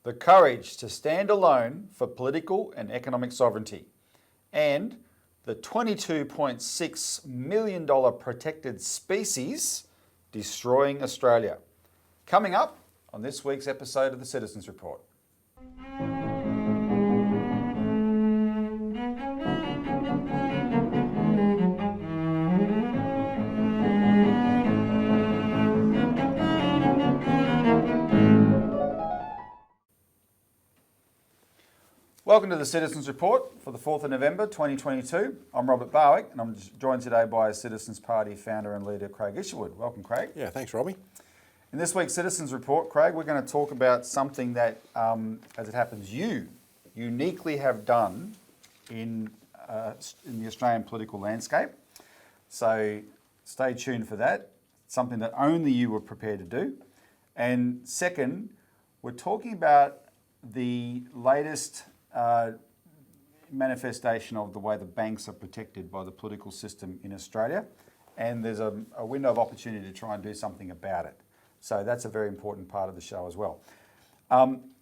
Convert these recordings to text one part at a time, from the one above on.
the courage to stand alone for political and economic sovereignty, and the $22.6 million protected species destroying Australia. Coming up on this week's episode of the Citizens Report. Welcome to the Citizens Report for the 4th of November 2022. I'm Robert Barwick and I'm joined today by Citizens Party founder and leader Craig Isherwood. Welcome, Craig. Yeah, thanks, Robbie. In this week's Citizens Report, Craig, we're going to talk about something that, as it happens, you uniquely have done in the Australian political landscape. So stay tuned for that. It's something that only you were prepared to do. And second, we're talking about the latest manifestation of the way the banks are protected by the political system in Australia, and there's a window of opportunity to try and do something about it. So that's a very important part of the show as well.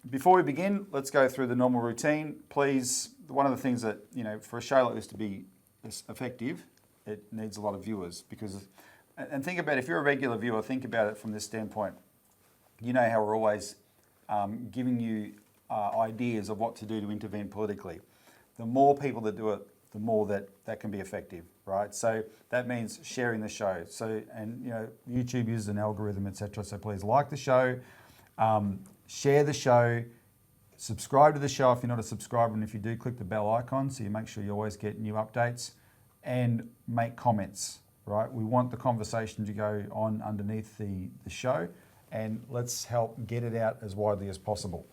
Before we begin, let's go through the normal routine. Please, one of the things that, for a show like this to be effective, it needs a lot of viewers and think about, if you're a regular viewer, think about it from this standpoint. You know how we're always giving you ideas of what to do to intervene politically. The more people that do it, the more that can be effective, right? So that means sharing the show. So, and YouTube uses an algorithm, etc. So please like the show, share the show, subscribe to the show if you're not a subscriber, and if you do, click the bell icon so you make sure you always get new updates, and make comments, right? We want the conversation to go on underneath the show, and let's help get it out as widely as possible.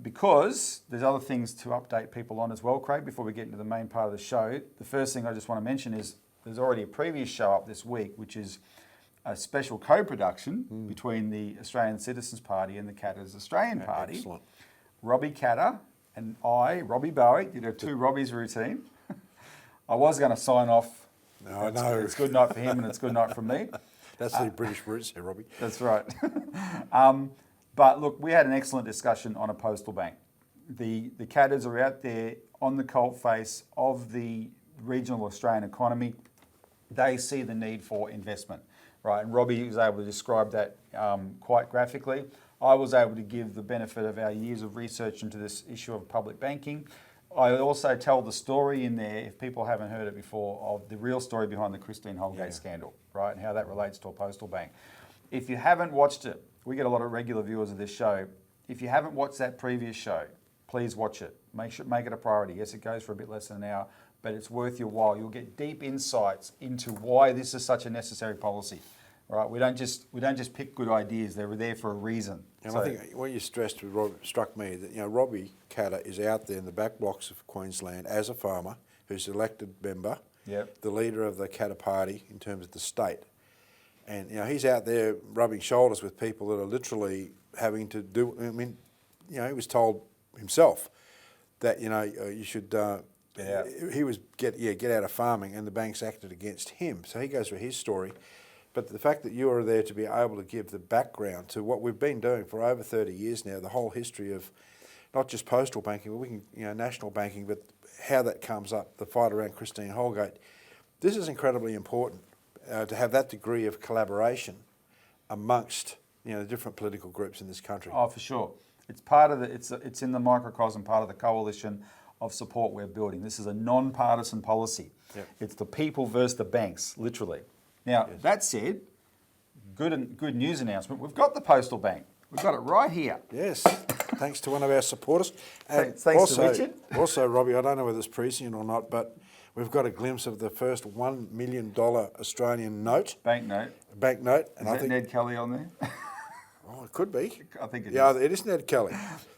Because there's other things to update people on as well, Craig, before we get into the main part of the show. The first thing I just want to mention is there's already a previous show up this week, which is a special co-production between the Australian Citizens Party and the Katter's Australian Party. Excellent. Robbie Katter and I, Robbie Barwick, did a two Robbies routine. I was going to sign off. No, no. It's good night for him and it's good night for me. That's the British roots here, Robbie. That's right. But look, we had an excellent discussion on a postal bank. The Katters are out there on the cold face of the regional Australian economy. They see the need for investment, right? And Robbie was able to describe that quite graphically. I was able to give the benefit of our years of research into this issue of public banking. I also tell the story in there, if people haven't heard it before, of the real story behind the Christine Holgate scandal, right? And how that relates to a postal bank. If you haven't watched it, we get a lot of regular viewers of this show. If you haven't watched that previous show, please watch it. Make it a priority. Yes, it goes for a bit less than an hour, but it's worth your while. You'll get deep insights into why this is such a necessary policy. All right, we don't just pick good ideas. They were there for a reason. And so, I think what you stressed struck me that Robbie Katter is out there in the back blocks of Queensland as a farmer who's elected member, the leader of the Katter Party in terms of the state. And he's out there rubbing shoulders with people that are literally having to do. I mean, he was told himself that you should. He was get out of farming, and the banks acted against him. So he goes through his story. But the fact that you are there to be able to give the background to what we've been doing for over 30 years now, the whole history of not just postal banking, but we can national banking, but how that comes up, the fight around Christine Holgate. This is incredibly important. To have that degree of collaboration amongst the different political groups in this country. Oh, for sure. It's part of it's in the microcosm, part of the coalition of support we're building. This is a non-partisan policy. Yep. It's the people versus the banks, literally. Now, that said, good news announcement. We've got the postal bank. We've got it right here. Yes, thanks to one of our supporters. And thanks to Richard. Also, Robbie, I don't know whether it's prescient or not, but we've got a glimpse of the first $1 million Australian note. Banknote. And Is that Ned Kelly on there? Oh, it could be. I think it is. Yeah, it is Ned Kelly.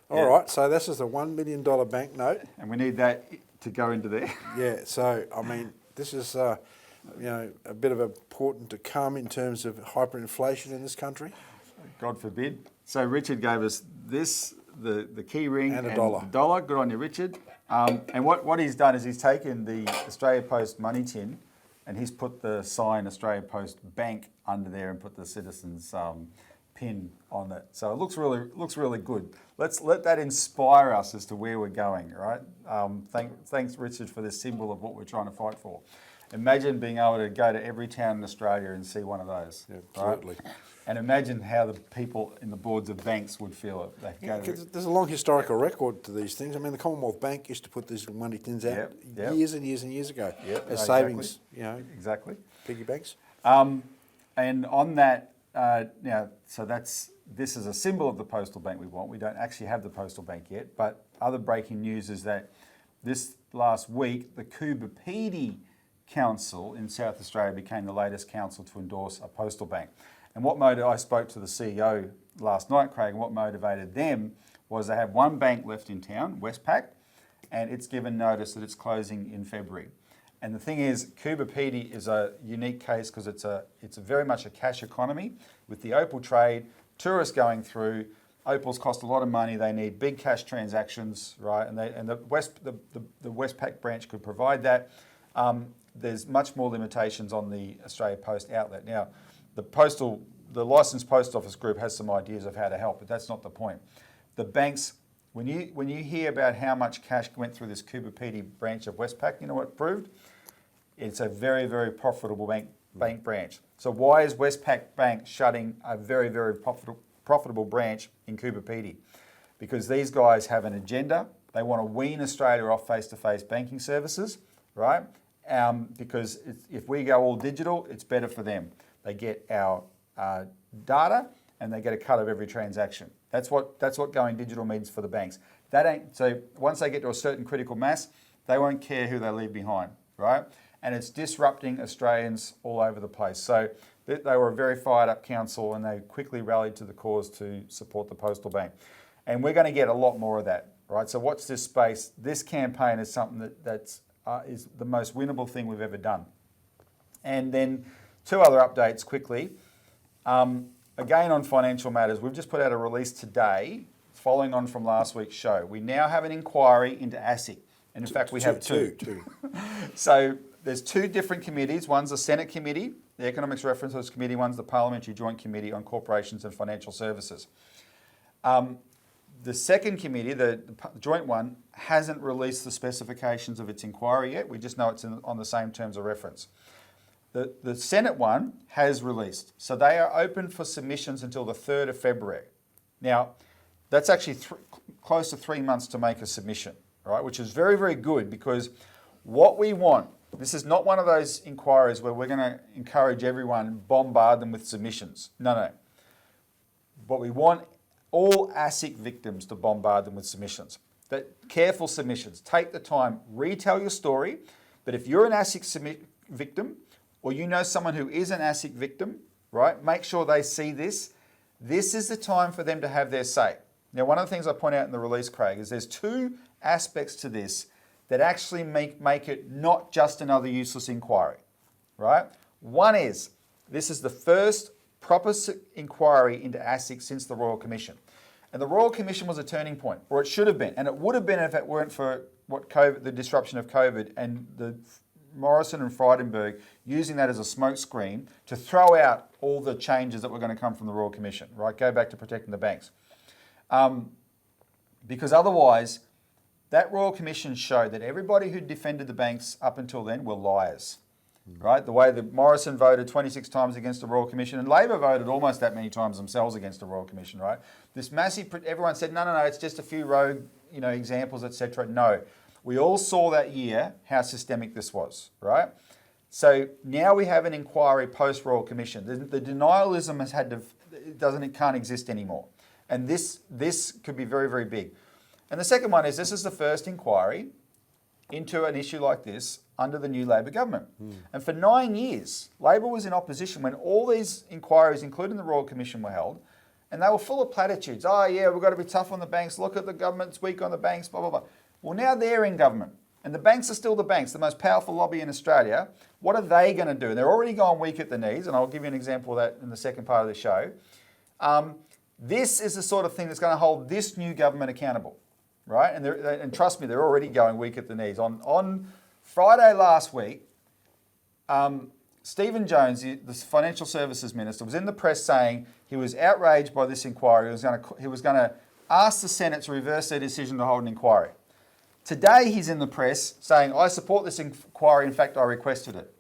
All right, so this is the $1 million banknote. And we need that to go into there. Yeah, so, I mean, this is, a bit of important to come in terms of hyperinflation in this country. God forbid. So Richard gave us this, the key ring and a dollar. The dollar. Good on you, Richard. And what he's done is he's taken the Australia Post money tin and he's put the sign Australia Post Bank under there and put the Citizens pin on it. So it looks really good. Let's let that inspire us as to where we're going, right? Thanks, Richard, for this symbol of what we're trying to fight for. Imagine being able to go to every town in Australia and see one of those. Yeah, absolutely. Right? And imagine how the people in the boards of banks would feel if they go to... There's a long historical record to these things. I mean, the Commonwealth Bank used to put these money tins out years and years and years ago as savings, Exactly. Piggy banks. And on that, this is a symbol of the postal bank we want. We don't actually have the postal bank yet, but other breaking news is that this last week, the Coobapedy Council in South Australia became the latest council to endorse a postal bank. And I spoke to the CEO last night, Craig, and what motivated them was they have one bank left in town, Westpac, and it's given notice that it's closing in February. And the thing is, Coobapedy is a unique case because it's very much a cash economy with the opal trade, tourists going through. Opals cost a lot of money. They need big cash transactions, right? And the Westpac branch could provide that. There's much more limitations on the Australia Post outlet. Now, the licensed post office group has some ideas of how to help, but that's not the point. The banks, when you hear about how much cash went through this Coobapedy branch of Westpac, you know what it proved? It's a very, very profitable bank branch. So why is Westpac Bank shutting a very, very profitable branch in Coobapedy? Because these guys have an agenda. They want to wean Australia off face-to-face banking services, right? Because if we go all digital, it's better for them. They get our data and they get a cut of every transaction. That's what going digital means for the banks. So once they get to a certain critical mass, they won't care who they leave behind, right? And it's disrupting Australians all over the place. So they were a very fired up council and they quickly rallied to the cause to support the postal bank. And we're going to get a lot more of that, right? So watch this space. This campaign is something that is the most winnable thing we've ever done. And then 2 other updates quickly. Again, on financial matters, we've just put out a release today, following on from last week's show. We now have an inquiry into ASIC. And in fact, we have two. So there's 2 different committees. One's the Senate Committee, the Economics References Committee. One's the Parliamentary Joint Committee on Corporations and Financial Services. The second committee, the joint one, hasn't released the specifications of its inquiry yet. We just know it's on the same terms of reference. The Senate one has released. So they are open for submissions until the 3rd of February. Now, that's actually close to 3 months to make a submission, right? Which is very, very good because what we want, this is not one of those inquiries where we're going to encourage everyone, bombard them with submissions. No. What we want all ASIC victims to bombard them with submissions. Careful submissions. Take the time, retell your story. But if you're an ASIC victim, or you know someone who is an ASIC victim, right, make sure they see this. This is the time for them to have their say. Now, one of the things I point out in the release, Craig, is there's 2 aspects to this that actually make it not just another useless inquiry, right? One is, this is the first proper inquiry into ASIC since the Royal Commission. And the Royal Commission was a turning point, or it should have been, and it would have been if it weren't for the disruption of COVID and the Morrison and Frydenberg using that as a smokescreen to throw out all the changes that were going to come from the Royal Commission, right? Go back to protecting the banks. Because otherwise, that Royal Commission showed that everybody who defended the banks up until then were liars, right? The way that Morrison voted 26 times against the Royal Commission and Labor voted almost that many times themselves against the Royal Commission, right? This massive, everyone said, no, it's just a few rogue, examples, etc. No. We all saw that year how systemic this was, right? So now we have an inquiry post-Royal Commission. The denialism it can't exist anymore. And this could be very, very big. And the second one is this is the first inquiry into an issue like this under the new Labor government. And for 9 years, Labor was in opposition when all these inquiries, including the Royal Commission, were held. And they were full of platitudes. Oh, yeah, we've got to be tough on the banks. Look at the government's weak on the banks, blah, blah, blah. Well, now they're in government. And the banks are still the banks, the most powerful lobby in Australia. What are they going to do? They're already gone weak at the knees, and I'll give you an example of that in the second part of the show. This is the sort of thing that's going to hold this new government accountable, right? And trust me, they're already going weak at the knees. On Friday last week, Stephen Jones, the Financial Services Minister, was in the press saying he was outraged by this inquiry. He was going to ask the Senate to reverse their decision to hold an inquiry. Today he's in the press saying, I support this inquiry, in fact I requested it.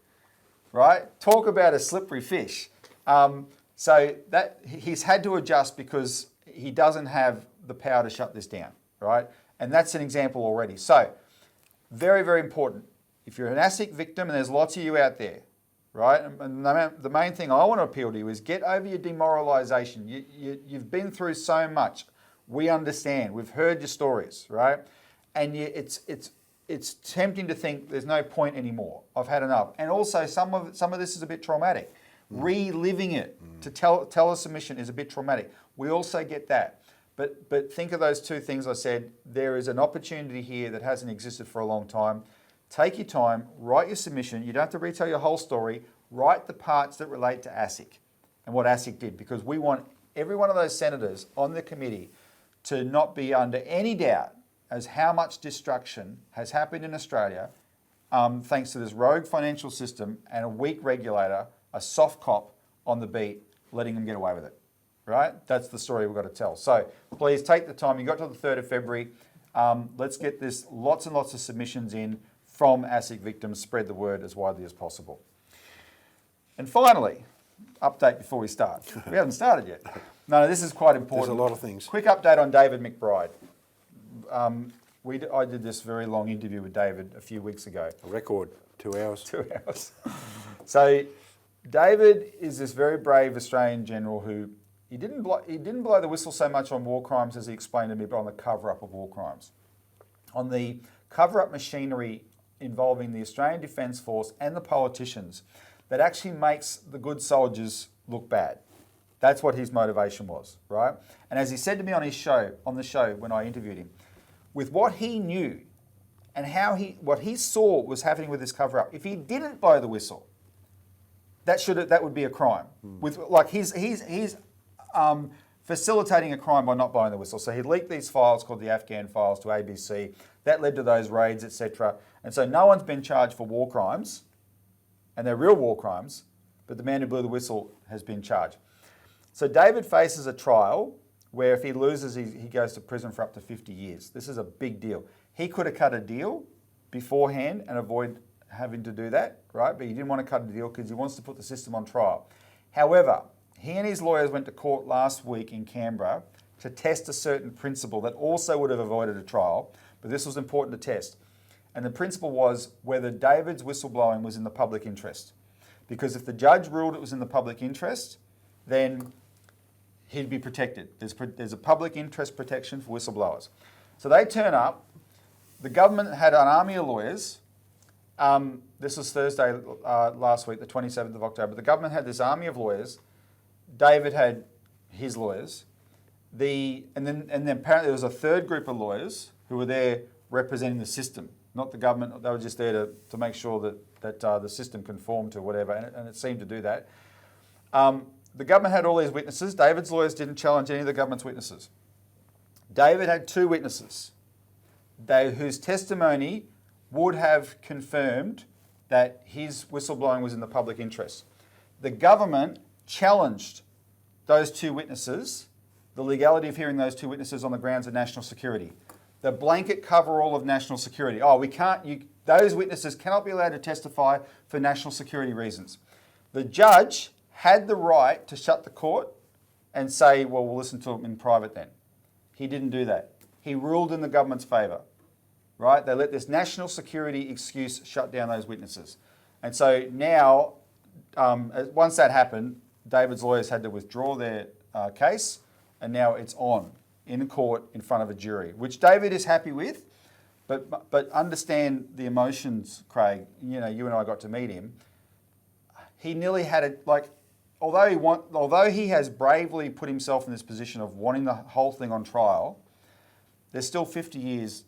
Right? Talk about a slippery fish. So that he's had to adjust because he doesn't have the power to shut this down, right? And that's an example already. So, very, very important. If you're an ASIC victim, and there's lots of you out there, right? And the main thing I want to appeal to you is get over your demoralisation. You've been through so much. We understand. We've heard your stories, right? And it's tempting to think there's no point anymore. I've had enough. And also, some of this is a bit traumatic. Reliving it to tell a submission is a bit traumatic. We also get that. But think of those two things I said. There is an opportunity here that hasn't existed for a long time. Take your time, write your submission. You don't have to retell your whole story. Write the parts that relate to ASIC and what ASIC did, because we want every one of those senators on the committee to not be under any doubt as how much destruction has happened in Australia thanks to this rogue financial system and a weak regulator, a soft cop on the beat, letting them get away with it. Right? That's the story we've got to tell. So please take the time. You got till the 3rd of February. Let's get this lots and lots of submissions in from ASIC victims. Spread the word as widely as possible. And finally, update before we start. We haven't started yet. No, this is quite important. There's a lot of things. Quick update on David McBride. I did this very long interview with David a few weeks ago. A record, 2 hours. 2 hours. So David is this very brave Australian general who he didn't blow the whistle so much on war crimes as he explained to me, but on the cover-up of war crimes. On the cover-up machinery involving the Australian Defence Force and the politicians that actually makes the good soldiers look bad. That's what his motivation was, right? And as he said to me on the show when I interviewed him, with what he knew and what he saw was happening with this cover-up, if he didn't blow the whistle, that would be a crime. With like he's facilitating a crime by not blowing the whistle. So he leaked these files called the Afghan files to ABC. That led to those raids, etc. And so no one's been charged for war crimes, and they're real war crimes, but the man who blew the whistle has been charged. So David faces a trial where if he loses, he goes to prison for up to 50 years. This is a big deal. He could have cut a deal beforehand and avoid having to do that, right? But he didn't want to cut a deal because he wants to put the system on trial. However, he and his lawyers went to court last week in Canberra to test a certain principle that also would have avoided a trial, but this was important to test. And the principle was whether David's whistleblowing was in the public interest. Because if the judge ruled it was in the public interest, then he'd be protected. There's a public interest protection for whistleblowers. So they turn up. The government had an army of lawyers. This was Thursday last week, the 27th of October. The government had this army of lawyers. David had his lawyers. And then apparently there was a third group of lawyers who were there representing the system, not the government. They were just there to make sure that the system conformed to whatever, and it seemed to do that. The government had all these witnesses. David's lawyers didn't challenge any of the government's witnesses. David had two witnesses whose testimony would have confirmed that his whistleblowing was in the public interest. The government challenged those two witnesses, the legality of hearing those two witnesses on the grounds of national security. The blanket cover-all of national security. Those witnesses cannot be allowed to testify for national security reasons. The judge had the right to shut the court and say, well, we'll listen to them in private then. He didn't do that. He ruled in the government's favour, right? They let this national security excuse shut down those witnesses. And so now, once that happened, David's lawyers had to withdraw their case, and now it's on in court in front of a jury, which David is happy with, but understand the emotions, Craig. You know, you and I got to meet him. He nearly had it, like, although he has bravely put himself in this position of wanting the whole thing on trial, there's still 50 years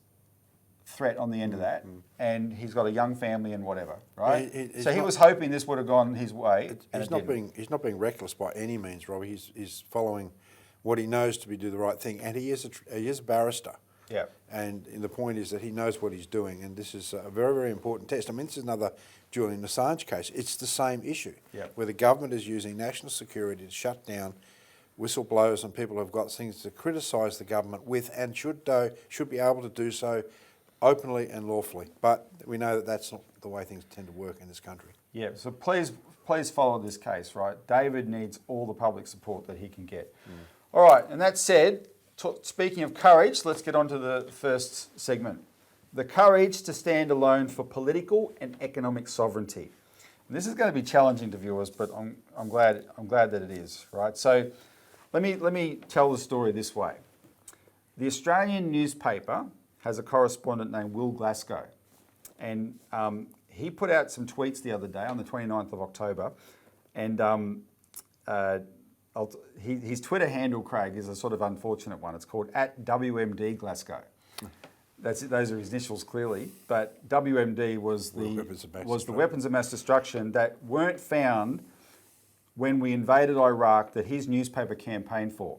threat on the end of that, and he's got a young family and whatever, right? So he was hoping this would have gone his way. He's not being reckless by any means, Robbie. He's following what he knows to be do the right thing, and he is a barrister. Yeah. And the point is that he knows what he's doing, and this is a very, very important test. I mean, this is another Julian Assange case. It's the same issue, where the government is using national security to shut down whistleblowers and people who've got things to criticise the government with, and should be able to do so openly and lawfully. But we know that that's not the way things tend to work in this country. Yeah, so please follow this case, right? David needs all the public support that he can get. All right, and that said, speaking of courage, let's get on to the first segment. The courage to stand alone for political and economic sovereignty. And this is going to be challenging to viewers, but I'm glad that it is, right? So let me tell the story this way. The Australian newspaper has a correspondent named Will Glasgow, and he put out some tweets the other day on the 29th of October, and his Twitter handle, Craig, is a sort of unfortunate one. It's called @WMD Glasgow. Those are his initials, clearly, but WMD was the weapons of mass destruction that weren't found when we invaded Iraq that his newspaper campaigned for.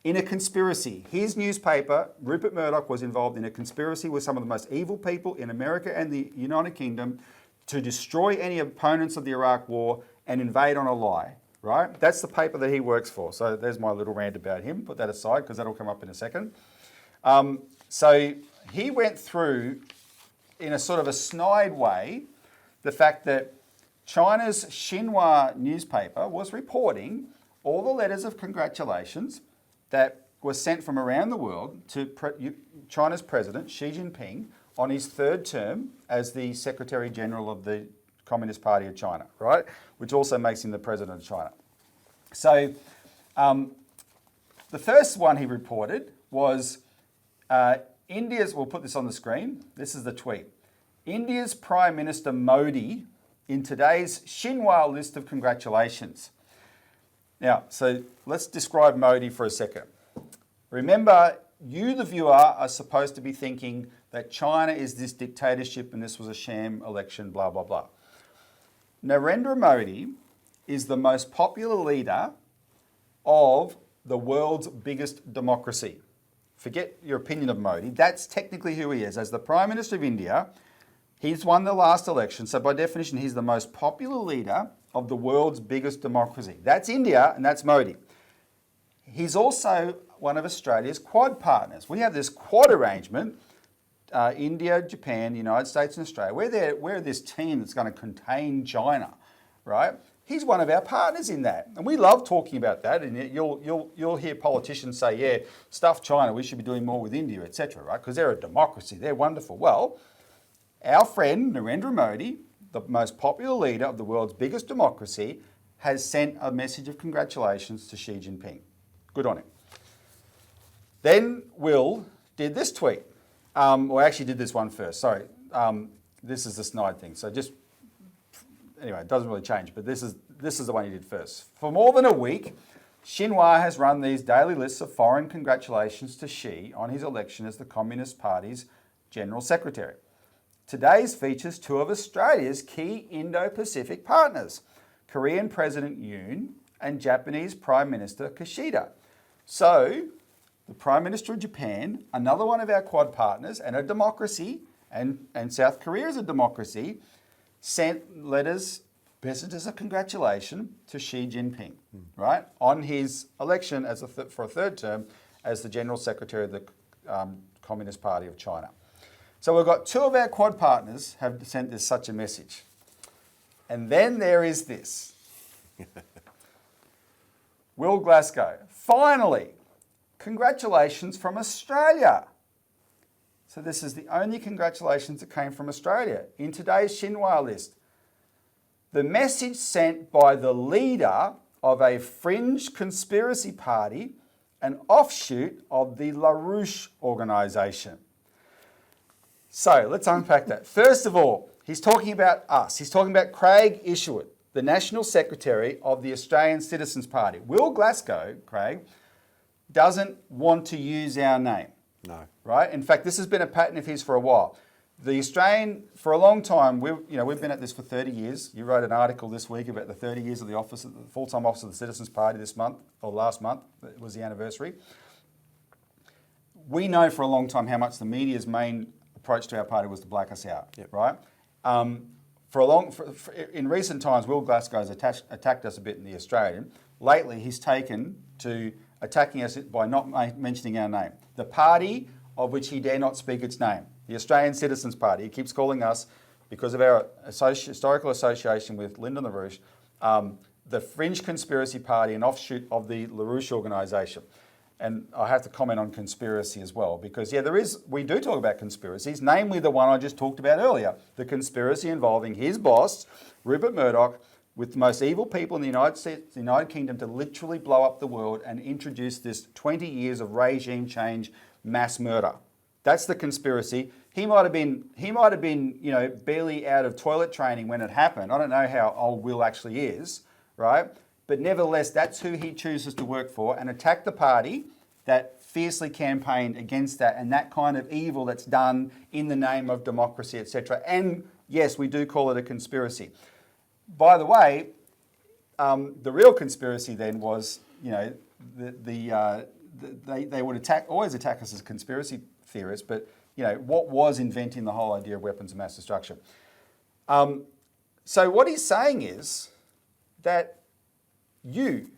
In a conspiracy, his newspaper, Rupert Murdoch, was involved in a conspiracy with some of the most evil people in America and the United Kingdom to destroy any opponents of the Iraq War and invade on a lie, right? That's the paper that he works for. So there's my little rant about him. Put that aside because that'll come up in a second. So he went through, in a sort of a snide way, the fact that China's Xinhua newspaper was reporting all the letters of congratulations that were sent from around the world to China's president, Xi Jinping, on his third term as the Secretary General of the Communist Party of China, right? Which also makes him the president of China. So the first one he reported was India's, we'll put this on the screen, this is the tweet. India's Prime Minister Modi in today's Xinhua list of congratulations. Now, so let's describe Modi for a second. Remember, you, the viewer, are supposed to be thinking that China is this dictatorship and this was a sham election, blah, blah, blah. Narendra Modi is the most popular leader of the world's biggest democracy. Forget your opinion of Modi. That's technically who he is. As the Prime Minister of India, he's won the last election, so by definition, he's the most popular leader of the world's biggest democracy. That's India, and that's Modi. He's also one of Australia's Quad partners. We have this Quad arrangement, India, Japan, the United States and Australia. We're this team that's going to contain China, right? He's one of our partners in that. And we love talking about that. And you'll hear politicians say, yeah, stuff China, we should be doing more with India, etc., right? Because they're a democracy, they're wonderful. Well, our friend Narendra Modi, the most popular leader of the world's biggest democracy, has sent a message of congratulations to Xi Jinping. Good on him. Then Will did this tweet. Well, actually did this one first, sorry. This is the snide thing. So just, anyway, it doesn't really change, but this is the one he did first. For more than a week, Xinhua has run these daily lists of foreign congratulations to Xi on his election as the Communist Party's General Secretary. Today's features two of Australia's key Indo-Pacific partners, Korean President Yoon and Japanese Prime Minister Kishida. So, the Prime Minister of Japan, another one of our Quad partners and a democracy, and South Korea is a democracy, sent letters, messages of congratulation to Xi Jinping, right, on his election as for a third term as the General Secretary of the Communist Party of China. So we've got two of our Quad partners have sent such a message. And then there is this. Will Glasgow, finally, congratulations from Australia. So this is the only congratulations that came from Australia in today's Xinhua list. The message sent by the leader of a fringe conspiracy party, an offshoot of the LaRouche organisation. So let's unpack that. First of all, he's talking about us. He's talking about Craig Isherwood, the National Secretary of the Australian Citizens Party. Will Glasgow, Craig, doesn't want to use our name. No. Right? In fact, this has been a pattern of his for a while. The Australian, for a long time, we've been at this for 30 years. You wrote an article this week about the 30 years of the full-time office of the Citizens Party this month, or last month. It was the anniversary. we know for a long time how much the media's main approach to our party was to black us out, right? In recent times, Will Glasgow's attacked us a bit in The Australian. Lately, he's taken to attacking us by not mentioning our name. The party of which he dare not speak its name, the Australian Citizens Party. He keeps calling us, because of our historical association with Lyndon LaRouche, the fringe conspiracy party, an offshoot of the LaRouche organisation. And I have to comment on conspiracy as well, because we do talk about conspiracies, namely the one I just talked about earlier, the conspiracy involving his boss, Rupert Murdoch, with the most evil people in the United Kingdom to literally blow up the world and introduce this 20 years of regime change, mass murder. That's the conspiracy. He might have been, barely out of toilet training when it happened. I don't know how old Will actually is, right? But nevertheless, that's who he chooses to work for and attack the party that fiercely campaigned against that and that kind of evil that's done in the name of democracy, etc. And yes, we do call it a conspiracy. By the way, the real conspiracy then was, they would always attack us as conspiracy theorists, but what was inventing the whole idea of weapons of mass destruction? So what he's saying is that you,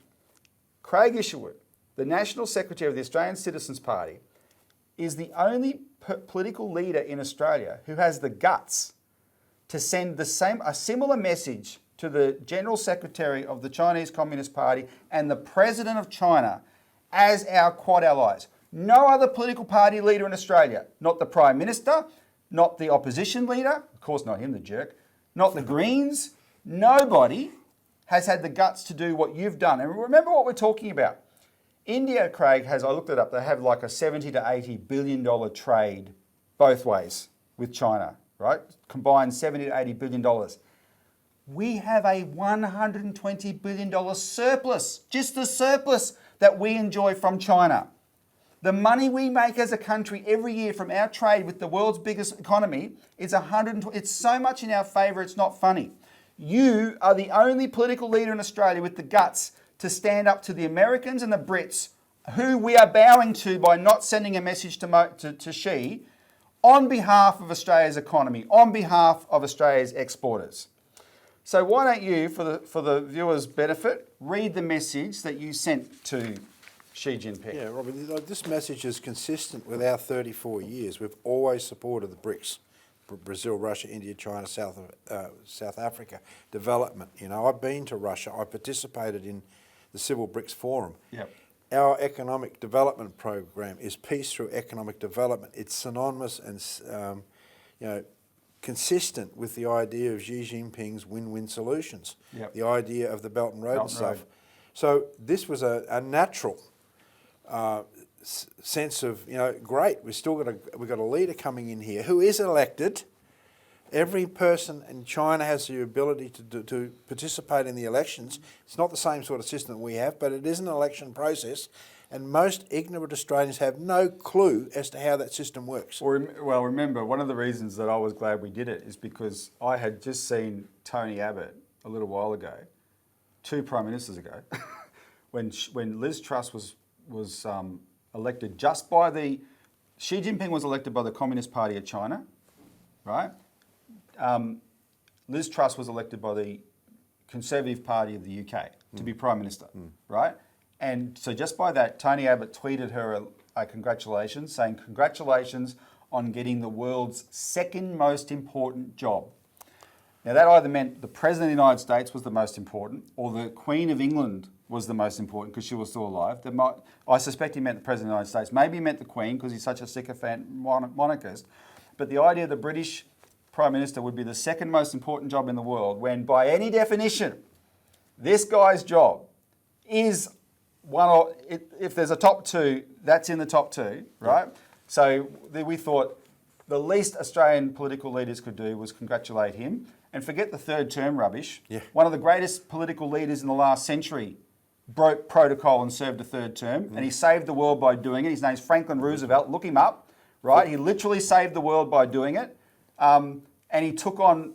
Craig Isherwood, the National Secretary of the Australian Citizens Party, is the only political leader in Australia who has the guts to send a similar message to the General Secretary of the Chinese Communist Party and the President of China as our Quad allies. No other political party leader in Australia, not the Prime Minister, not the opposition leader, of course not him, the jerk, not the Greens, nobody has had the guts to do what you've done. And remember what we're talking about. India, Craig, I looked it up, they have like a $70 to $80 billion trade both ways with China, right? Combined $70 to $80 billion. We have a $120 billion surplus, just the surplus that we enjoy from China. The money we make as a country every year from our trade with the world's biggest economy is it's so much in our favour, it's not funny. You are the only political leader in Australia with the guts to stand up to the Americans and the Brits, who we are bowing to by not sending a message to Xi, on behalf of Australia's economy, on behalf of Australia's exporters. So why don't you, for the viewers' benefit, read the message that you sent to Xi Jinping? Yeah, Robbie, this message is consistent with our 34 years. We've always supported the BRICS. Brazil, Russia, India, China, South Africa, development. I've been to Russia. I participated in the Civil BRICS Forum. Yep. Our economic development program is peace through economic development. It's synonymous and consistent with the idea of Xi Jinping's win-win solutions. Yep. The idea of the Belt and Road and stuff. So this was a natural sense of, great, we've got a leader coming in here who is elected. Every person in China has the ability to participate in the elections. It's not the same sort of system that we have, but it is an election process, and most ignorant Australians have no clue as to how that system works. Well, remember, one of the reasons that I was glad we did it is because I had just seen Tony Abbott a little while ago, 2 prime ministers ago, when Liz Truss was elected just by Xi Jinping was elected by the Communist Party of China, right? Liz Truss was elected by the Conservative Party of the UK to be Prime Minister, right? And so just by that, Tony Abbott tweeted her a congratulations, saying congratulations on getting the world's second most important job. Now that either meant the President of the United States was the most important or the Queen of England was the most important because she was still alive. I suspect he meant the President of the United States. Maybe he meant the Queen because he's such a sycophant monarchist. But the idea the British Prime Minister would be the second most important job in the world when by any definition, this guy's job is if there's a top 2, that's in the top 2, right? Yeah. So we thought the least Australian political leaders could do was congratulate him and forget the third term rubbish. Yeah. One of the greatest political leaders in the last century broke protocol and served a third term, and he saved the world by doing it. His name's Franklin Roosevelt. Look him up, right? He literally saved the world by doing it. And he took on,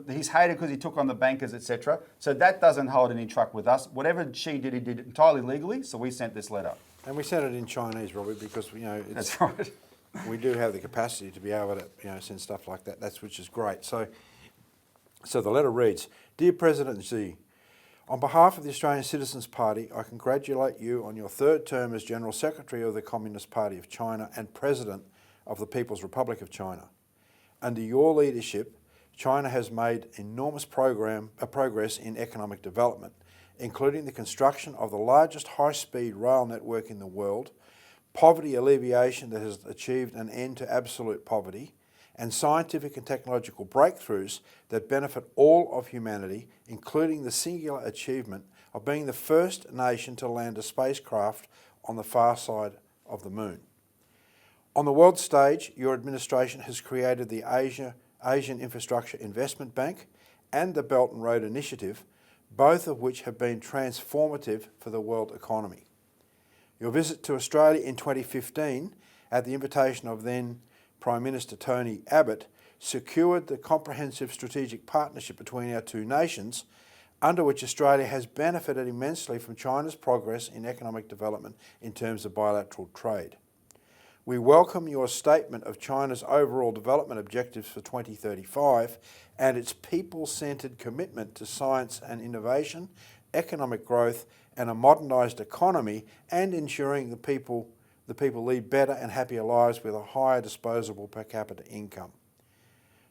he's hated because he took on the bankers, etc. So that doesn't hold any truck with us. Whatever Xi did, he did it entirely legally, so we sent this letter. And we send it in Chinese, Robbie, because That's right. we do have the capacity to be able to send stuff like that. Which is great. So the letter reads, "Dear President Xi, on behalf of the Australian Citizens Party, I congratulate you on your third term as General Secretary of the Communist Party of China and President of the People's Republic of China. Under your leadership, China has made enormous progress in economic development, including the construction of the largest high-speed rail network in the world, poverty alleviation that has achieved an end to absolute poverty, and scientific and technological breakthroughs that benefit all of humanity, including the singular achievement of being the first nation to land a spacecraft on the far side of the moon. On the world stage, your administration has created the Asian Infrastructure Investment Bank and the Belt and Road Initiative, both of which have been transformative for the world economy. Your visit to Australia in 2015, at the invitation of then Prime Minister Tony Abbott, secured the comprehensive strategic partnership between our two nations, under which Australia has benefited immensely from China's progress in economic development in terms of bilateral trade. We welcome your statement of China's overall development objectives for 2035 and its people-centred commitment to science and innovation, economic growth and a modernised economy, and ensuring the people lead better and happier lives with a higher disposable per capita income.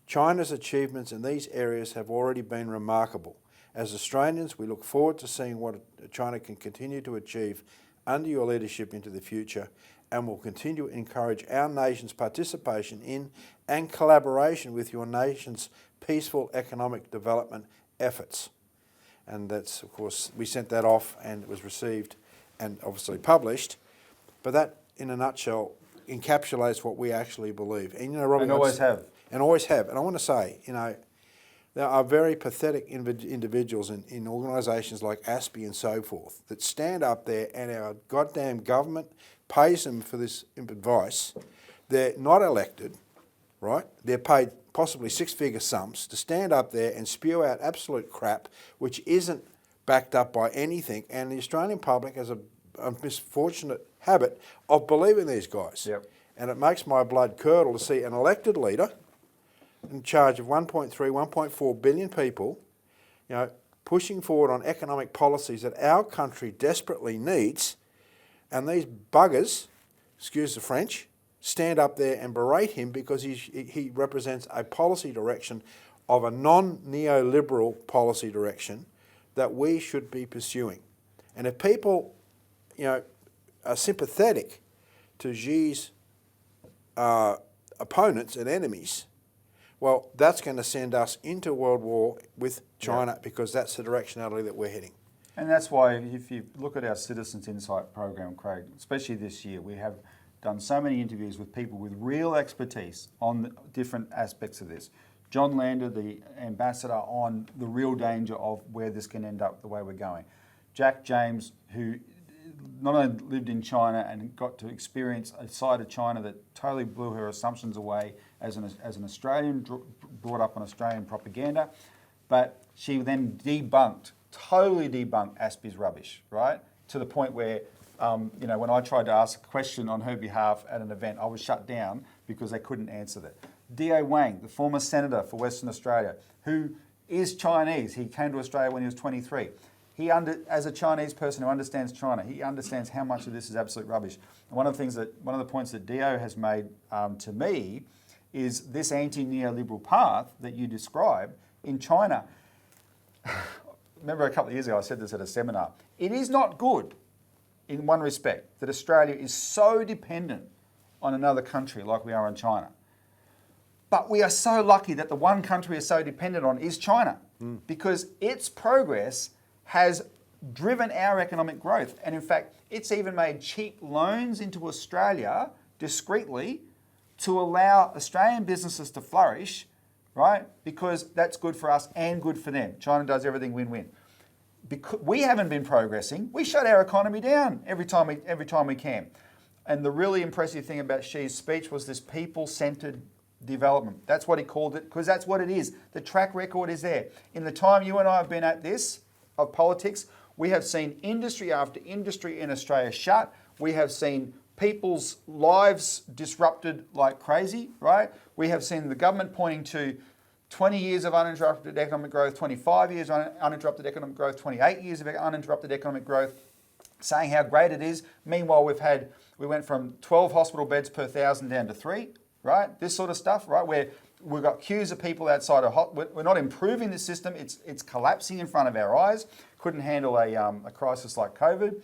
China's achievements in these areas have already been remarkable. As Australians, we look forward to seeing what China can continue to achieve under your leadership into the future, and will continue to encourage our nation's participation in and collaboration with your nation's peaceful economic development efforts." And that's, of course, we sent that off and it was received and obviously published. But that, in a nutshell, encapsulates what we actually believe. And, Robbie, and always have. And always have. And I want to say, there are very pathetic individuals in organisations like ASPI and so forth that stand up there, and our goddamn government pays them for this advice. They're not elected, right? They're paid possibly six-figure sums to stand up there and spew out absolute crap which isn't backed up by anything. And the Australian public has a misfortunate habit of believing these guys. Yep. And it makes my blood curdle to see an elected leader in charge of 1.3, 1.4 billion people, pushing forward on economic policies that our country desperately needs, and these buggers, excuse the French, stand up there and berate him because he represents a policy direction of a non-neoliberal policy direction that we should be pursuing. And if people, are sympathetic to Xi's opponents and enemies, well, that's going to send us into world war with China, because that's the directionality that we're heading. And that's why if you look at our Citizens Insight program, Craig, especially this year, we have done so many interviews with people with real expertise on the different aspects of this. John Lander, the ambassador on the real danger of where this can end up the way we're going. Jack James, who not only lived in China and got to experience a side of China that totally blew her assumptions away as an Australian, brought up on Australian propaganda, but she then totally debunked ASPI's rubbish, right? To the point where, when I tried to ask a question on her behalf at an event, I was shut down because they couldn't answer that. D.A. Wang, the former senator for Western Australia, who is Chinese, he came to Australia when he was 23. As a Chinese person who understands China, he understands how much of this is absolute rubbish. And one of the points that Dio has made to me is this anti-neoliberal path that you describe in China. Remember a couple of years ago I said this at a seminar. It is not good in one respect that Australia is so dependent on another country like we are on China. But we are so lucky that the one country we are so dependent on is China, because its progress has driven our economic growth. And in fact, it's even made cheap loans into Australia discreetly to allow Australian businesses to flourish, right? Because that's good for us and good for them. China does everything win-win. Because we haven't been progressing, we shut our economy down every time we can. And the really impressive thing about Xi's speech was this people-centred development. That's what he called it, because that's what it is. The track record is there. In the time you and I have been at this, of politics, we have seen industry after industry in Australia shut. We have seen people's lives disrupted like crazy, right? We have seen the government pointing to 20 years of uninterrupted economic growth, 25 years of uninterrupted economic growth, 28 years of uninterrupted economic growth, saying how great it is. Meanwhile, we went from 12 hospital beds per 1,000 down to 3, right? This sort of stuff, right? Where we've got queues of people outside we're not improving the system, it's collapsing in front of our eyes. Couldn't handle a crisis like COVID.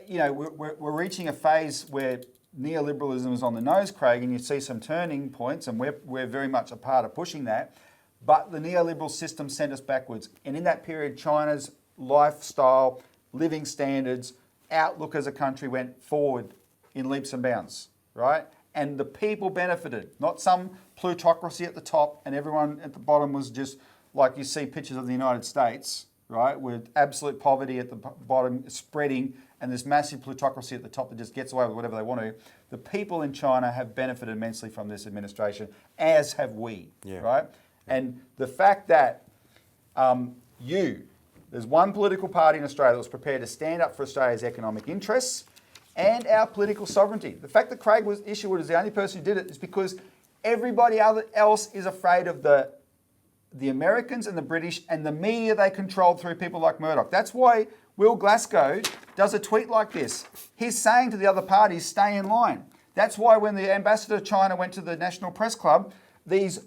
You know, we're reaching a phase where neoliberalism is on the nose, Craig, and you see some turning points, and we're very much a part of pushing that. But the neoliberal system sent us backwards. And in that period, China's lifestyle, living standards, outlook as a country went forward in leaps and bounds, right? And the people benefited, not some plutocracy at the top and everyone at the bottom was just like you see pictures of the United States, right? With absolute poverty at the bottom spreading and this massive plutocracy at the top that just gets away with whatever they want to. The people in China have benefited immensely from this administration, as have we, right? And the fact that there's one political party in Australia that was prepared to stand up for Australia's economic interests and our political sovereignty. The fact that Craig Isherwood is the only person who did it is because everybody else is afraid of the Americans and the British and the media they controlled through people like Murdoch. That's why Will Glasgow does a tweet like this. He's saying to the other parties, stay in line. That's why when the ambassador of China went to the National Press Club, these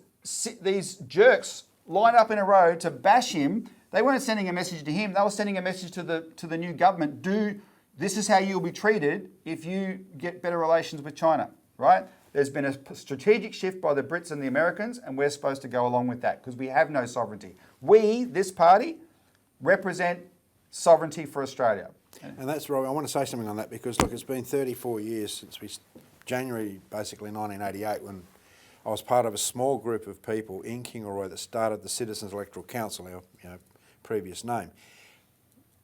jerks lined up in a row to bash him. They weren't sending a message to him. They were sending a message to the new government. This is how you'll be treated if you get better relations with China, right? There's been a strategic shift by the Brits and the Americans, and we're supposed to go along with that because we have no sovereignty. We, this party, represent sovereignty for Australia. And that's right. I want to say something on that because, look, it's been 34 years since January, basically 1988, when I was part of a small group of people in Kingaroy that started the Citizens Electoral Council, our previous name.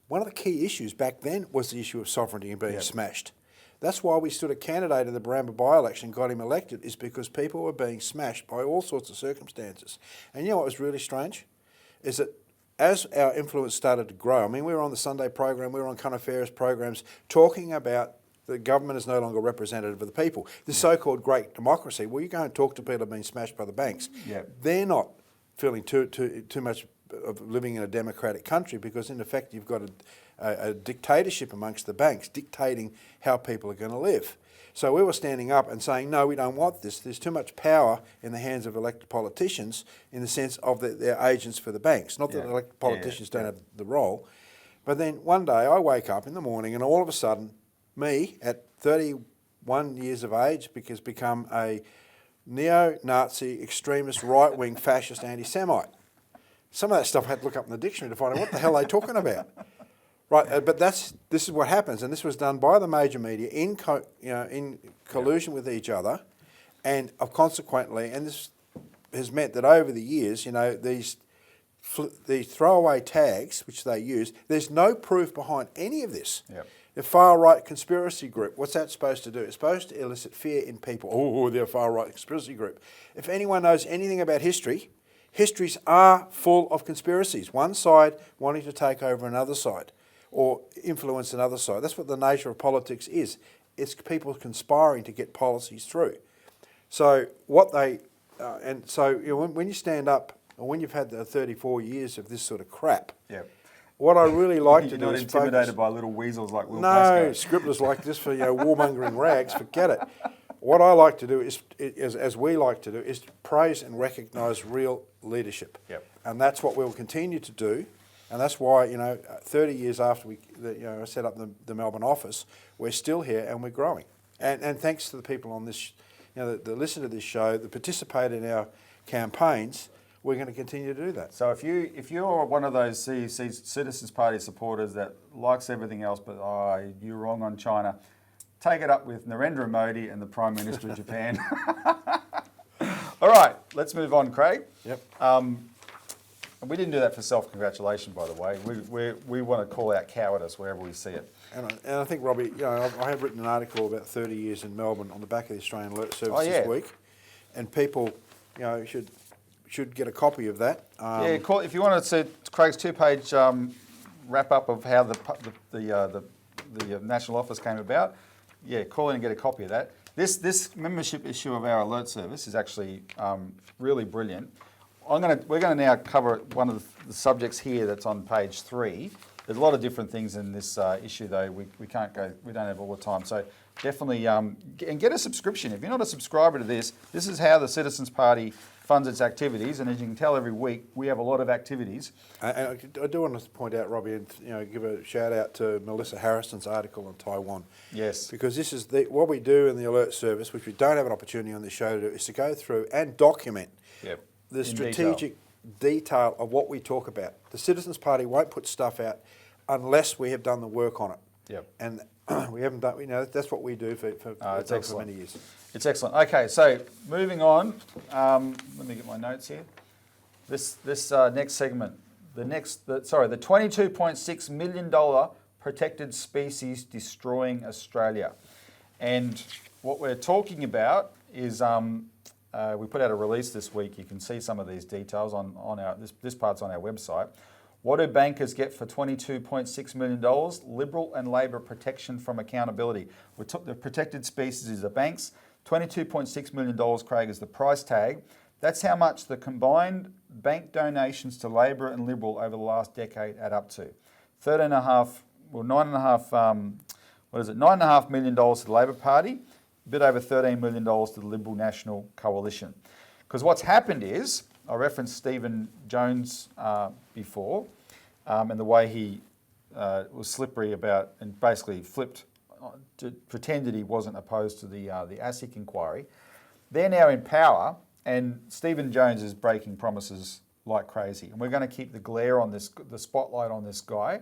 One of the key issues back then was the issue of sovereignty and being smashed. That's why we stood a candidate in the Baramba by-election, got him elected, is because people were being smashed by all sorts of circumstances. And you know what was really strange? Is that as our influence started to grow, I mean, we were on the Sunday program, we were on current affairs programs, talking about the government is no longer representative of the people. The so-called great democracy, well, you go and talk to people who have been smashed by the banks. They're not feeling too much of living in a democratic country because, in effect, you've got a dictatorship amongst the banks dictating how people are going to live. So we were standing up and saying, no, we don't want this. There's too much power in the hands of elected politicians in the sense of they're agents for the banks. Not that elected politicians don't have the role. But then one day I wake up in the morning and all of a sudden, me at 31 years of age has become a neo-Nazi, extremist, right-wing, fascist, anti-Semite. Some of that stuff I had to look up in the dictionary to find out what the hell they're talking about. Right, but this is what happens, and this was done by the major media in collusion with each other, and consequently, and this has meant that over the years, these throwaway tags which they use, there's no proof behind any of this. The far-right conspiracy group, what's that supposed to do? It's supposed to elicit fear in people. Oh, they're a far-right conspiracy group. If anyone knows anything about history, histories are full of conspiracies. One side wanting to take over another side or influence another side. That's what the nature of politics is. It's people conspiring to get policies through. So when you stand up, or when you've had the 34 years of this sort of crap, what I really like to do is You're not intimidated by little weasels like Will Glasgow. No, scribblers like this for warmongering rags, forget it. What I like to do is, as we like to do, is praise and recognise real leadership. And that's what we'll continue to do. And that's why, 30 years after we set up the Melbourne office, we're still here and we're growing. And thanks to the people on this, that listen to this show, that participate in our campaigns, we're going to continue to do that. So if you're one of those Citizens Party supporters that likes everything else, but you're wrong on China, take it up with Narendra Modi and the Prime Minister of Japan. All right, let's move on, Craig. And we didn't do that for self-congratulation, by the way. We want to call out cowardice wherever we see it. And I think, Robbie, I have written an article about 30 years in Melbourne on the back of the Australian Alert Service this week, and people, should get a copy of that. If you want to see Craig's two-page wrap-up of how the National Office came about, Yeah, call in and get a copy of that. This membership issue of our alert service is actually really brilliant. We're going to now cover one of the subjects here that's on page 3. There's a lot of different things in this issue, though. We can't go. We don't have all the time. So definitely and get a subscription. If you're not a subscriber to this is how the Citizens Party funds its activities. And as you can tell, every week we have a lot of activities. I do want to point out, Robbie, and give a shout out to Melissa Harrison's article on Taiwan. Yes. Because this is what we do in the alert service, which we don't have an opportunity on this show to do, is to go through and document the strategic detail of what we talk about. The Citizens Party won't put stuff out unless we have done the work on it. Yep. And we haven't done, that's what we do for many years. It's excellent. Okay, so moving on, let me get my notes here. This next segment, the $22.6 million protected species destroying Australia. And what we're talking about is, we put out a release this week. You can see some of these details on our, this part's on our website. What do bankers get for $22.6 million? Liberal and Labor protection from accountability. The protected species is the banks. $22.6 million, Craig, is the price tag. That's how much the combined bank donations to Labor and Liberal over the last decade add up to. $9.5 million to the Labor Party, a bit over $13 million to the Liberal National Coalition. Because what's happened is, I referenced Stephen Jones before, and the way he was slippery about and basically flipped, pretended he wasn't opposed to the ASIC inquiry. They're now in power, and Stephen Jones is breaking promises like crazy. And we're going to keep the glare on this, the spotlight on this guy,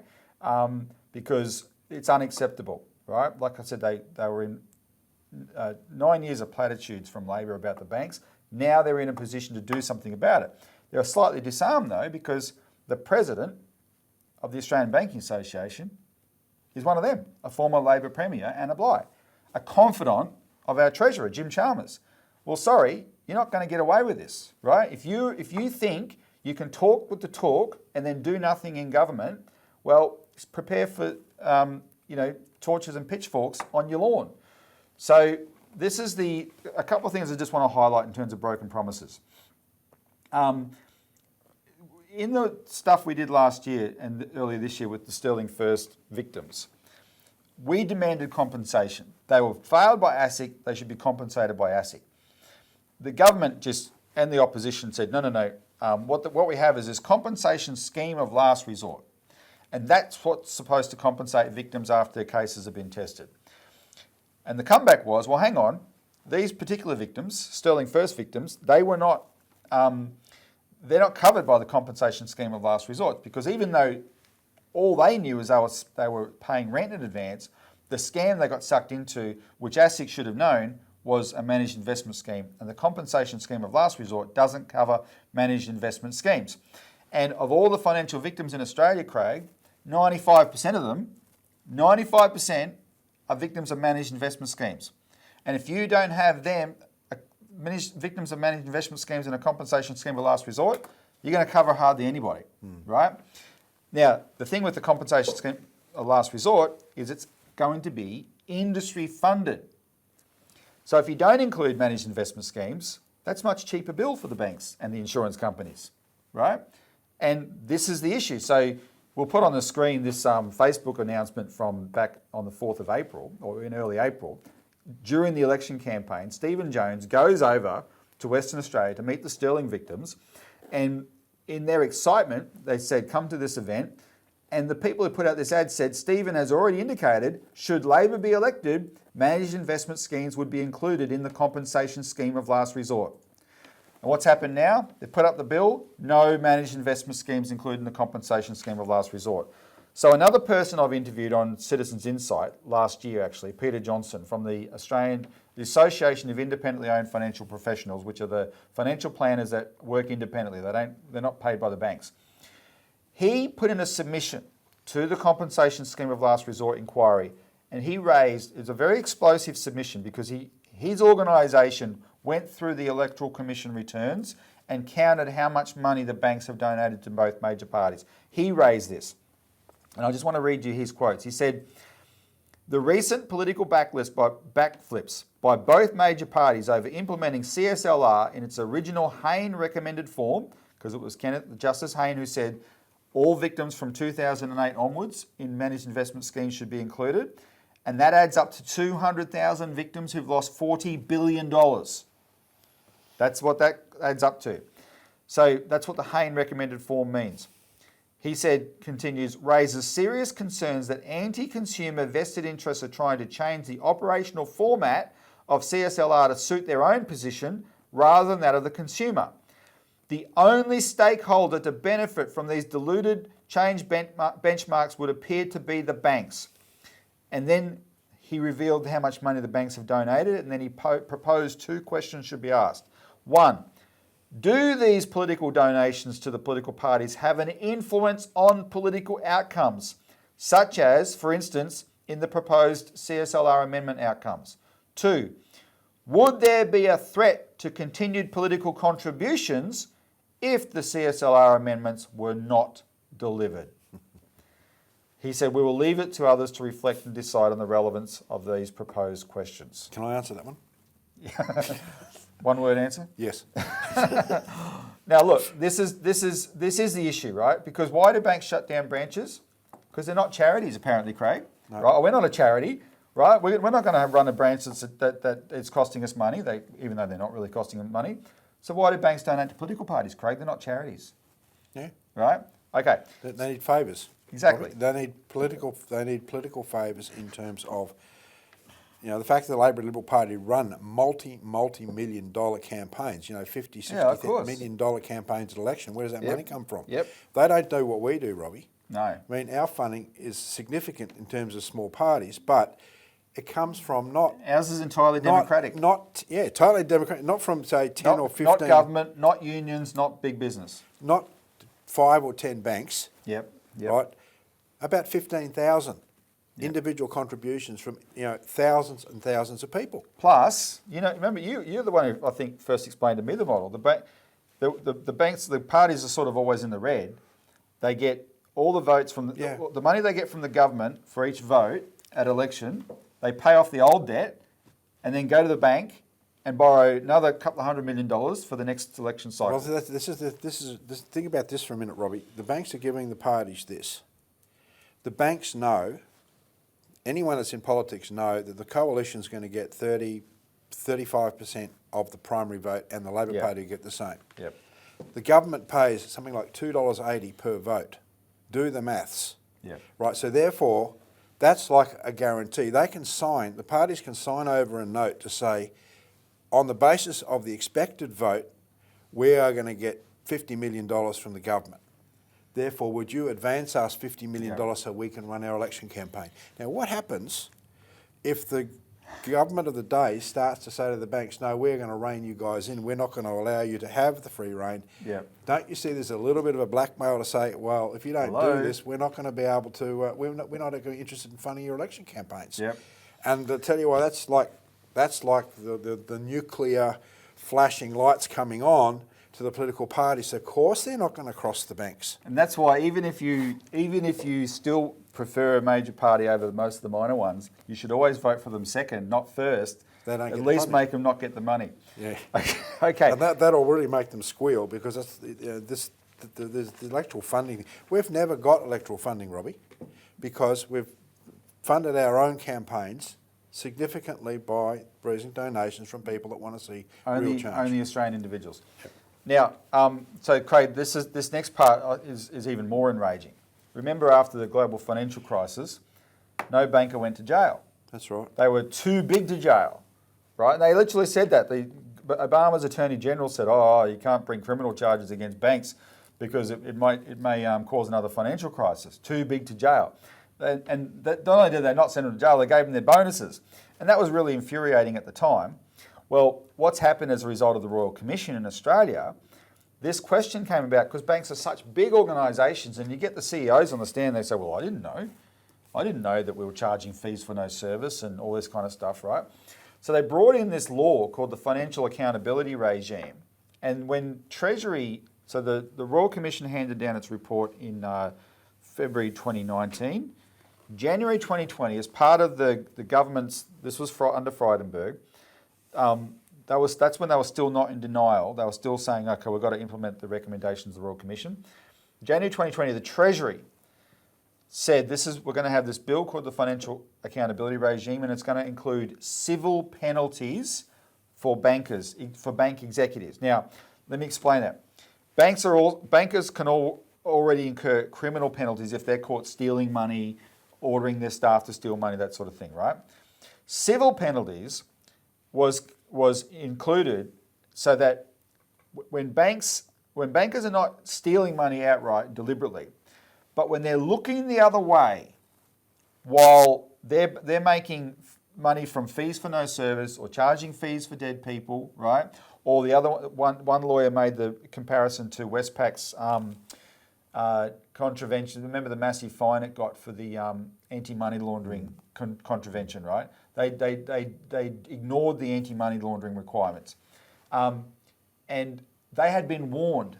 because it's unacceptable, right? Like I said, they were in 9 years of platitudes from Labor about the banks. Now they're in a position to do something about it. They're slightly disarmed, though, because the president of the Australian Banking Association is one of them, a former Labor Premier, Anna Bligh, a confidant of our Treasurer, Jim Chalmers. Well, sorry, you're not going to get away with this, right? If you think you can talk with the talk and then do nothing in government, well, prepare for torches and pitchforks on your lawn. So this is a couple of things I just want to highlight in terms of broken promises. In the stuff we did last year and earlier this year with the Sterling First victims, we demanded compensation. They were failed by ASIC, they should be compensated by ASIC. The government and the opposition said, no. What we have is this compensation scheme of last resort. And that's what's supposed to compensate victims after their cases have been tested. And the comeback was, well, hang on, these particular victims, Sterling First victims, they're not covered by the compensation scheme of last resort, because even though all they knew is they were paying rent in advance, the scam they got sucked into, which ASIC should have known, was a managed investment scheme. And the compensation scheme of last resort doesn't cover managed investment schemes. And of all the financial victims in Australia, Craig, 95% of them, 95% are victims of managed investment schemes. And if you don't have them, victims of managed investment schemes and a compensation scheme of last resort, you're going to cover hardly anybody, right? Now, the thing with the compensation scheme of last resort is it's going to be industry funded. So if you don't include managed investment schemes, that's much cheaper bill for the banks and the insurance companies, right? And this is the issue. So we'll put on the screen this Facebook announcement from back on the 4th of April, or in early April. During the election campaign, Stephen Jones goes over to Western Australia to meet the Sterling victims, and in their excitement, they said, come to this event. And the people who put out this ad said, Stephen has already indicated, should Labor be elected, managed investment schemes would be included in the compensation scheme of last resort. And what's happened now? They put up the bill, no managed investment schemes included in the compensation scheme of last resort. So another person I've interviewed on Citizens Insight last year, actually, Peter Johnson from the Association of Independently Owned Financial Professionals, which are the financial planners that work independently. They're not paid by the banks. He put in a submission to the compensation scheme of last resort inquiry, and he raised, it's a very explosive submission because his organisation went through the Electoral Commission returns and counted how much money the banks have donated to both major parties. He raised this. And I just want to read you his quotes. He said, The recent political backflips by both major parties over implementing CSLR in its original Hayne recommended form, because it was Justice Hayne who said all victims from 2008 onwards in managed investment schemes should be included, and that adds up to 200,000 victims who've lost $40 billion. That's what that adds up to. So that's what the Hayne recommended form means. He said, continues, raises serious concerns that anti-consumer vested interests are trying to change the operational format of CSLR to suit their own position rather than that of the consumer. The only stakeholder to benefit from these diluted change benchmarks would appear to be the banks. And then he revealed how much money the banks have donated, and then he proposed 2 questions should be asked. 1, do these political donations to the political parties have an influence on political outcomes, such as, for instance, in the proposed CSLR amendment outcomes? 2, would there be a threat to continued political contributions if the CSLR amendments were not delivered? He said, we will leave it to others to reflect and decide on the relevance of these proposed questions. Can I answer that one? One word answer? Yes. Now look, this is the issue, right? Because why do banks shut down branches? Because they're not charities, apparently, Craig. No. Right? We're not a charity, right? We're not going to run a branch that it's costing us money, even though they're not really costing them money. So why do banks donate to political parties, Craig? They're not charities. Yeah. Right? Okay. They need favours. Exactly. They need political favours in terms of, the fact that the Labor and Liberal Party run multi-million dollar campaigns, $50, $60 million dollar campaigns at election. Where does that money come from? Yep. They don't do what we do, Robbie. No. I mean, our funding is significant in terms of small parties, but it comes from not... Ours is entirely democratic. Totally democratic. Not from, say, 10 or 15... Not government, not unions, not big business. Not 5 or 10 banks. Yep. Right? About 15,000 individual contributions from, thousands and thousands of people. Plus, remember, you're the one who, I think, first explained to me the model. The banks, the parties are sort of always in the red. They get all the votes from... The money they get from the government for each vote at election... They pay off the old debt and then go to the bank and borrow another couple of $100 million for the next election cycle. Well, think about this for a minute, Robbie. The banks are giving the parties this. The banks know, anyone that's in politics know that the coalition's going to get 35% of the primary vote and the Labor Party get the same. Yep. The government pays something like $2.80 per vote. Do the maths. Yep. Right, so therefore... That's like a guarantee. The parties can sign over a note to say, on the basis of the expected vote, we are going to get $50 million from the government. Therefore, would you advance us $50 million so we can run our election campaign? Now, what happens if the government of the day starts to say to the banks, no, we're going to rein you guys in, we're not going to allow you to have the free rein? Yep. Don't you see there's a little bit of a blackmail to say, well, if you don't do this, we're not going to be able to, we're not going to be interested in funding your election campaigns. Yep. And to tell you why, that's like the nuclear flashing lights coming on to the political parties. So of course they're not going to cross the banks. And that's why even if you still prefer a major party over most of the minor ones, you should always vote for them second, not first. They don't At get least the money. make them not get the money. Yeah. Okay. And that'll really make them squeal because that's the electoral funding. We've never got electoral funding, Robbie, because we've funded our own campaigns significantly by raising donations from people that want to see real change. Only Australian individuals. Yep. Now, so Craig, this next part is even more enraging. Remember, after the global financial crisis, no banker went to jail. That's right. They were too big to jail, right? And they literally said that. Obama's Attorney General said, you can't bring criminal charges against banks because it may cause another financial crisis. Too big to jail. And not only did they not send them to jail, they gave them their bonuses. And that was really infuriating at the time. Well, what's happened as a result of the Royal Commission in Australia, this question came about because banks are such big organisations, and you get the CEOs on the stand, they say, well, I didn't know that we were charging fees for no service and all this kind of stuff, right? So they brought in this law called the Financial Accountability Regime. And when Treasury, so the Royal Commission handed down its report in February 2019, January 2020, as part of the government's, this was under Frydenberg, that's when they were still not in denial. They were still saying, okay, we've got to implement the recommendations of the Royal Commission. January 2020, the Treasury said we're going to have this bill called the Financial Accountability Regime, and it's going to include civil penalties for bankers, for bank executives. Now, let me explain that. Bankers can already incur criminal penalties if they're caught stealing money, ordering their staff to steal money, that sort of thing, right? Civil penalties was included so that when bankers are not stealing money outright deliberately, but when they're looking the other way while they're making money from fees for no service or charging fees for dead people, right? Or the other one lawyer made the comparison to Westpac's contravention. Remember the massive fine it got for the anti-money laundering contravention, right? They ignored the anti-money laundering requirements, and they had been warned,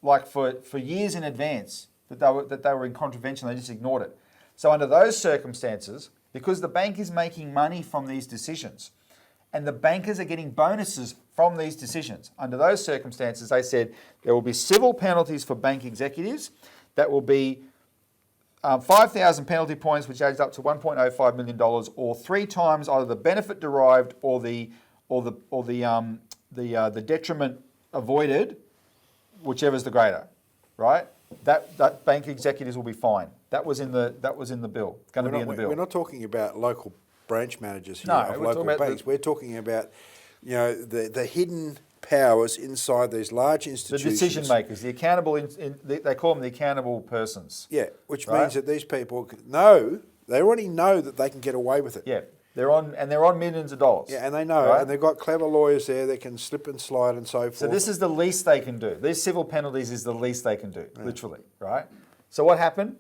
like for years in advance, that they were in contravention. They just ignored it. So under those circumstances, because the bank is making money from these decisions, and the bankers are getting bonuses from these decisions, under those circumstances, they said there will be civil penalties for bank executives. That will be 5,000 penalty points, which adds up to $1.05 million, or 3 times either the benefit derived or the detriment avoided, whichever is the greater, right? That bank executives will be fined. That was in the bill. It's going to be in the bill. We're not talking about local branch managers here No, of local banks. We're talking about, the hidden powers inside these large institutions. The decision makers, the accountable, they call them the accountable persons. Yeah, which means that these people they already know that they can get away with it. Yeah, they're on millions of dollars. Yeah, and they know, right? and they've got clever lawyers there that can slip and slide and so forth. So this is the least they can do. These civil penalties is the least they can do, literally, right? So what happened?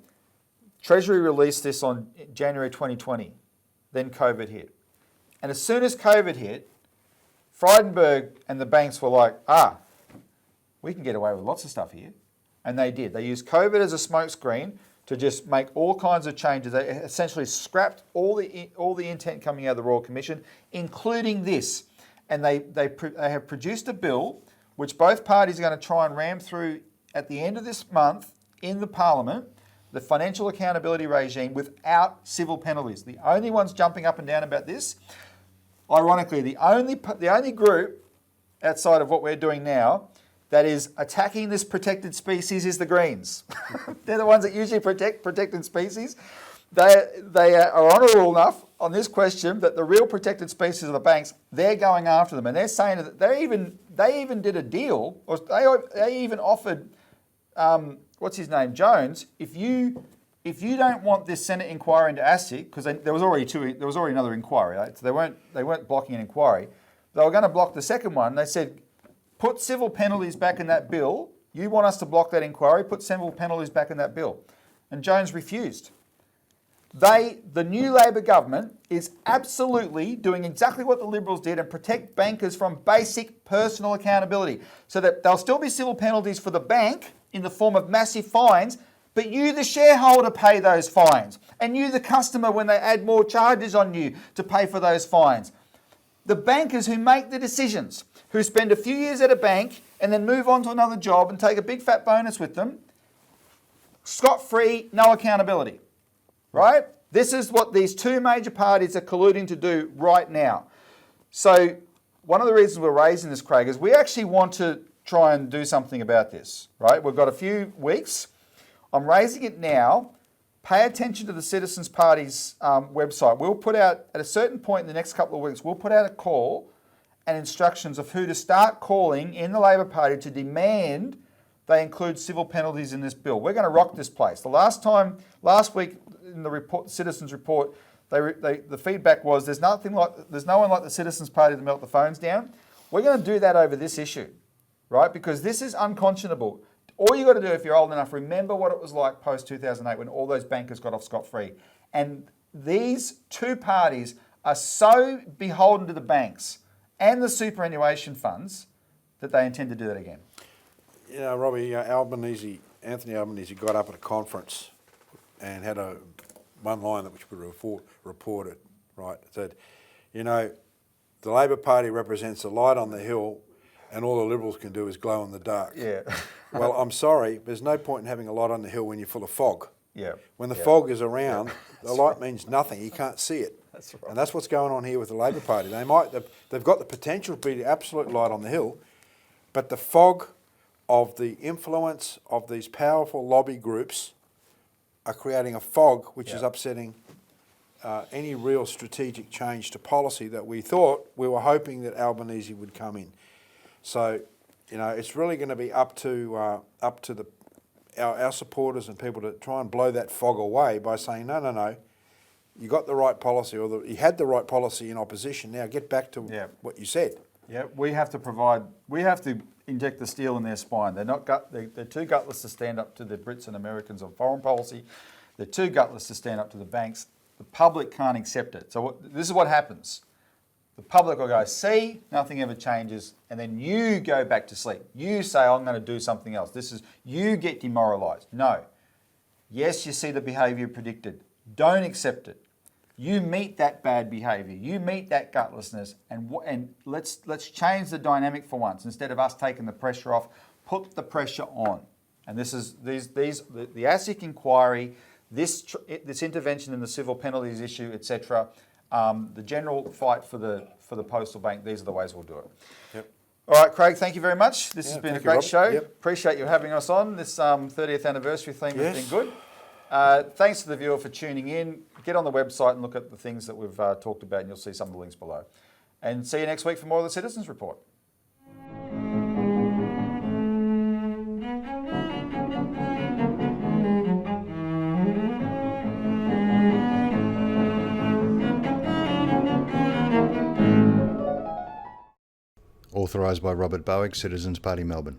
Treasury released this on January 2020. Then COVID hit. And as soon as COVID hit, Frydenberg and the banks were like, we can get away with lots of stuff here. And they did. They used COVID as a smokescreen to just make all kinds of changes. They essentially scrapped all the intent coming out of the Royal Commission, including this. And they have produced a bill which both parties are going to try and ram through at the end of this month in the Parliament, the financial accountability regime without civil penalties. The only ones jumping up and down about this, ironically, the only group outside of what we're doing now that is attacking this protected species is the Greens. They're the ones that usually protect protected species. They are honourable enough on this question that the real protected species of the banks, they're going after them, and they're saying that they even did a deal, or they even offered what's his name, Jones, if you don't want this Senate inquiry into ASIC, because there was already another inquiry, right? So they weren't blocking an inquiry. They were going to block the second one. They said, put civil penalties back in that bill. You want us to block that inquiry? Put civil penalties back in that bill. And Jones refused. The new Labor government is absolutely doing exactly what the Liberals did and protect bankers from basic personal accountability, so that there'll still be civil penalties for the bank in the form of massive fines, but you, the shareholder, pay those fines. And you, the customer, when they add more charges on you to pay for those fines. The bankers who make the decisions, who spend a few years at a bank and then move on to another job and take a big fat bonus with them, scot-free, no accountability. Right? This is what these two major parties are colluding to do right now. So one of the reasons we're raising this, Craig, is we actually want to try and do something about this, right? We've got a few weeks. I'm raising it now. Pay attention to the Citizens Party's website. We'll put out, at a certain point in the next couple of weeks, we'll put out a call and instructions of who to start calling in the Labor Party to demand they include civil penalties in this bill. We're going to rock this place. Last week in the report, Citizens report, the feedback was there's no one like the Citizens Party to melt the phones down. We're going to do that over this issue, right? Because this is unconscionable. All you got to do, if you're old enough, remember what it was like post 2008 when all those bankers got off scot-free. And these two parties are so beholden to the banks and the superannuation funds that they intend to do that again. Robbie, Anthony Albanese got up at a conference and had a one line that which we reported, right? It said, you know, the Labor Party represents a light on the hill and all the Liberals can do is glow in the dark. Yeah. Well, I'm sorry, there's no point in having a light on the hill when you're full of fog. Yeah. When the fog is around, the light means nothing. You can't see it. That's right. And that's what's going on here with the Labor Party. They've got the potential to be the absolute light on the hill, but the fog of the influence of these powerful lobby groups are creating a fog which is upsetting any real strategic change to policy that we were hoping that Albanese would come in. So, you know, it's really going to be up to our supporters and people to try and blow that fog away by saying, no, you got the right policy, or you had the right policy in opposition. Now get back to what you said. Yeah, we have to inject the steel in their spine. They're too gutless to stand up to the Brits and Americans on foreign policy. They're too gutless to stand up to the banks. The public can't accept it. So this is what happens. The public will go, see, nothing ever changes, and then you go back to sleep. You say, I'm going to do something else. You get demoralised. No. Yes, you see the behaviour predicted. Don't accept it. You meet that bad behaviour. You meet that gutlessness, and let's change the dynamic for once. Instead of us taking the pressure off, put the pressure on. And this is the ASIC inquiry, this intervention in the civil penalties issue, etc. The general fight for the postal bank. These are the ways we'll do it. Yep. All right, Craig. Thank you very much. This has been a great show. Yep. Appreciate you having us on. This 30th anniversary theme has been good. Thanks to the viewer for tuning in. Get on the website and look at the things that we've talked about, and you'll see some of the links below. And see you next week for more of the Citizens Report. Authorised by Robert Barwick, Citizens Party, Melbourne.